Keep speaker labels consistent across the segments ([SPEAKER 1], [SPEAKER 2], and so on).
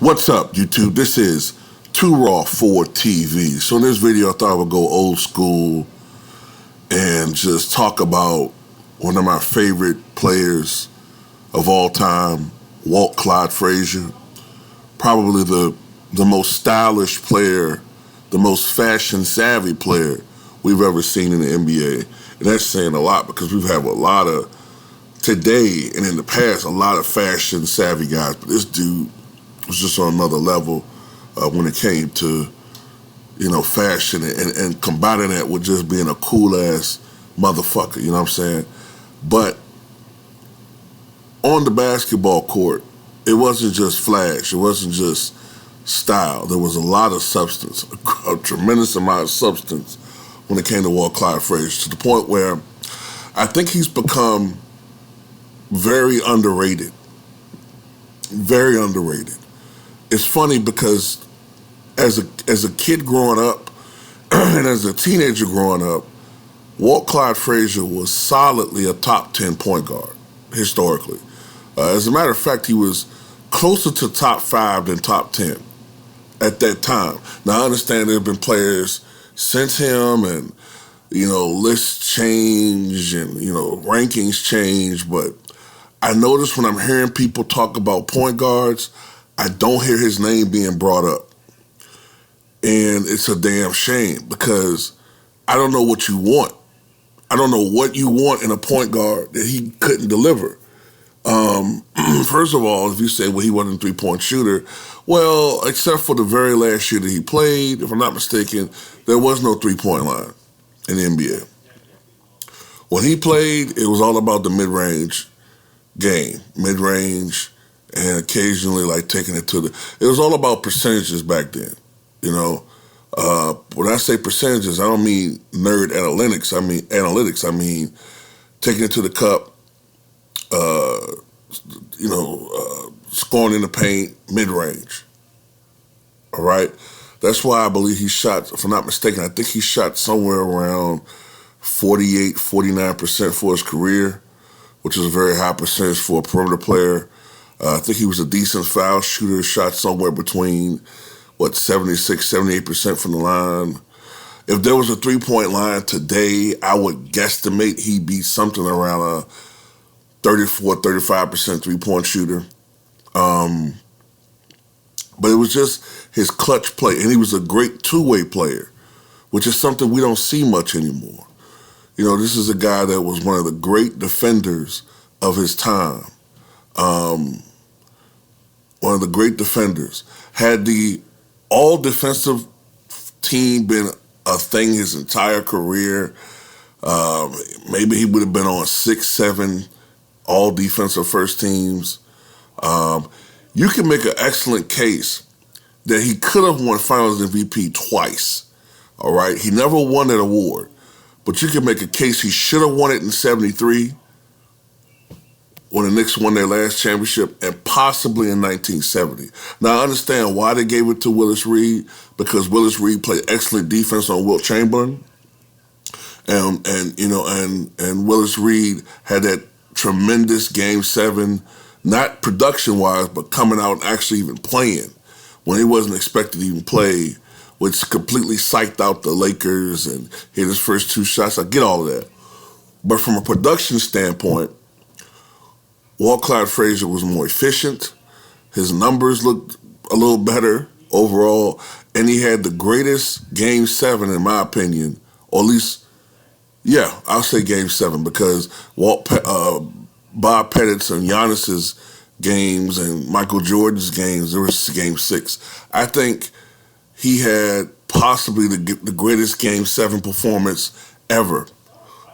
[SPEAKER 1] What's up, YouTube? This is Too Raw for TV. So in this video, I thought I would go old school and just talk about one of my favorite players of all time, Walt Frazier. Probably the most stylish player, the most fashion-savvy player we've ever seen in the NBA. And that's saying a lot because we've had a lot of, today and in the past, a lot of fashion-savvy guys. But this dude was just on another level when it came to, fashion and combining that with just being a cool-ass motherfucker, you know what I'm saying? But on the basketball court, it wasn't just flash. It wasn't just style. There was a lot of substance, a tremendous amount of substance when it came to Walt Frazier, to the point where I think he's become very underrated. Very underrated. It's funny because as a kid growing up and as a teenager growing up, Walt Frazier was solidly a top 10 point guard, historically. As a matter of fact, he was closer to top 5 than top 10 at that time. Now, I understand there have been players since him and, lists change and, rankings change, but I notice when I'm hearing people talk about point guards, I don't hear his name being brought up. And it's a damn shame because I don't know what you want. I don't know what you want in a point guard that he couldn't deliver. First of all, if you say, well, he wasn't a three-point shooter, well, except for the very last year that he played, if I'm not mistaken, there was no three-point line in the NBA. When he played, it was all about the mid-range game, mid-range, and occasionally like taking it to it was all about percentages back then, When I say percentages, I don't mean nerd analytics. I mean taking it to the cup, scoring in the paint, mid-range. All right? That's why I believe he shot, if I'm not mistaken, I think he shot somewhere around 48, 49% for his career, which is a very high percentage for a perimeter player. I think he was a decent foul shooter, shot somewhere between, 76, 78% from the line. If there was a three-point line today, I would guesstimate he'd be something around a 34, 35% three-point shooter. But it was just his clutch play, and he was a great two-way player, which is something we don't see much anymore. This is a guy that was one of the great defenders of his time. One of the great defenders. Had the all-defensive team been a thing his entire career, maybe he would have been on 6, 7 all-defensive first teams. You can make an excellent case that he could have won Finals MVP twice, all right? He never won that award, but you can make a case he should have won it in 73 when the Knicks won their last championship, and possibly in 1970. Now, I understand why they gave it to Willis Reed, because Willis Reed played excellent defense on Wilt Chamberlain, and Willis Reed had that tremendous Game 7, not production-wise, but coming out and actually even playing when he wasn't expected to even play, which completely psyched out the Lakers and hit his first 2 shots. I get all of that. But from a production standpoint, Walt Frazier was more efficient. His numbers looked a little better overall, and he had the greatest Game 7, in my opinion, or at least, yeah, I'll say Game 7, because Bob Pettit's and Giannis's games and Michael Jordan's games, there was Game 6. I think he had possibly the greatest Game 7 performance ever,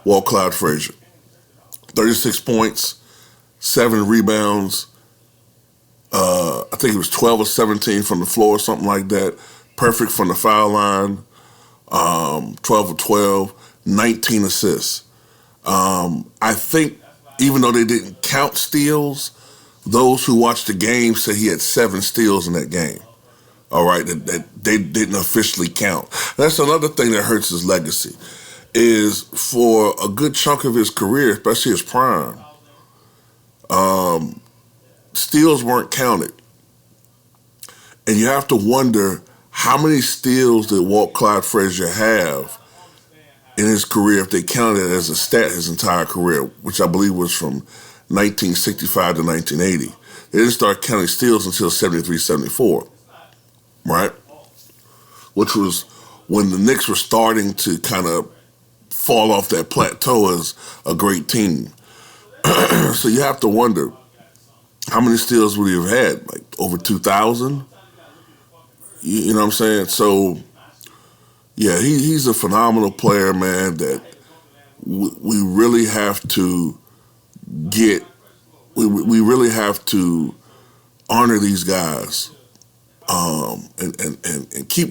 [SPEAKER 1] Walt Frazier. 36 points, 7 rebounds. I think it was 12 or 17 from the floor, something like that. Perfect from the foul line. 12 or 12, 19 assists. I think even though they didn't count steals, those who watched the game said he had 7 steals in that game. All right, that they didn't officially count. That's another thing that hurts his legacy, is for a good chunk of his career, especially his prime, steals weren't counted. And you have to wonder how many steals did Walt Clyde Frazier have in his career if they counted it as a stat his entire career, which I believe was from 1965 to 1980. They didn't start counting steals until 73, 74, right? Which was when the Knicks were starting to kind of fall off that plateau as a great team. So you have to wonder, how many steals would he have had? Like over 2,000? You know what I'm saying? So, yeah, he's a phenomenal player, man, that we really have to get, we really have to honor these guys, and keep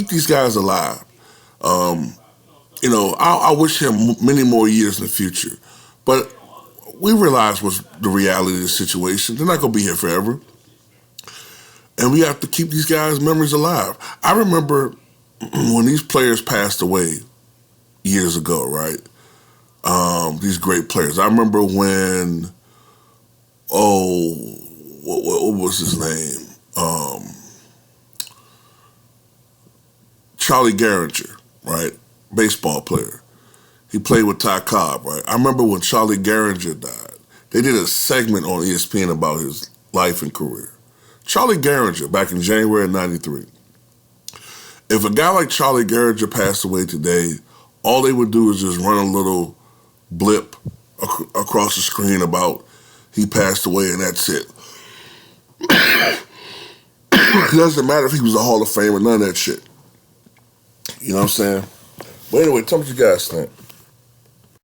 [SPEAKER 1] these guys alive. I wish him many more years in the future, but we realize what's the reality of the situation. They're not going to be here forever. And we have to keep these guys' memories alive. I remember when these players passed away years ago, right? These great players. I remember when, what was his name? Charlie Gehringer, right? Baseball player. He played with Ty Cobb, right? I remember when Charlie Gehringer died. They did a segment on ESPN about his life and career. Charlie Gehringer, back in January of 93. If a guy like Charlie Gehringer passed away today, all they would do is just run a little blip across the screen about he passed away and that's it. It doesn't matter if he was a Hall of Famer, none of that shit. You know what I'm saying? But anyway, tell me what you guys think.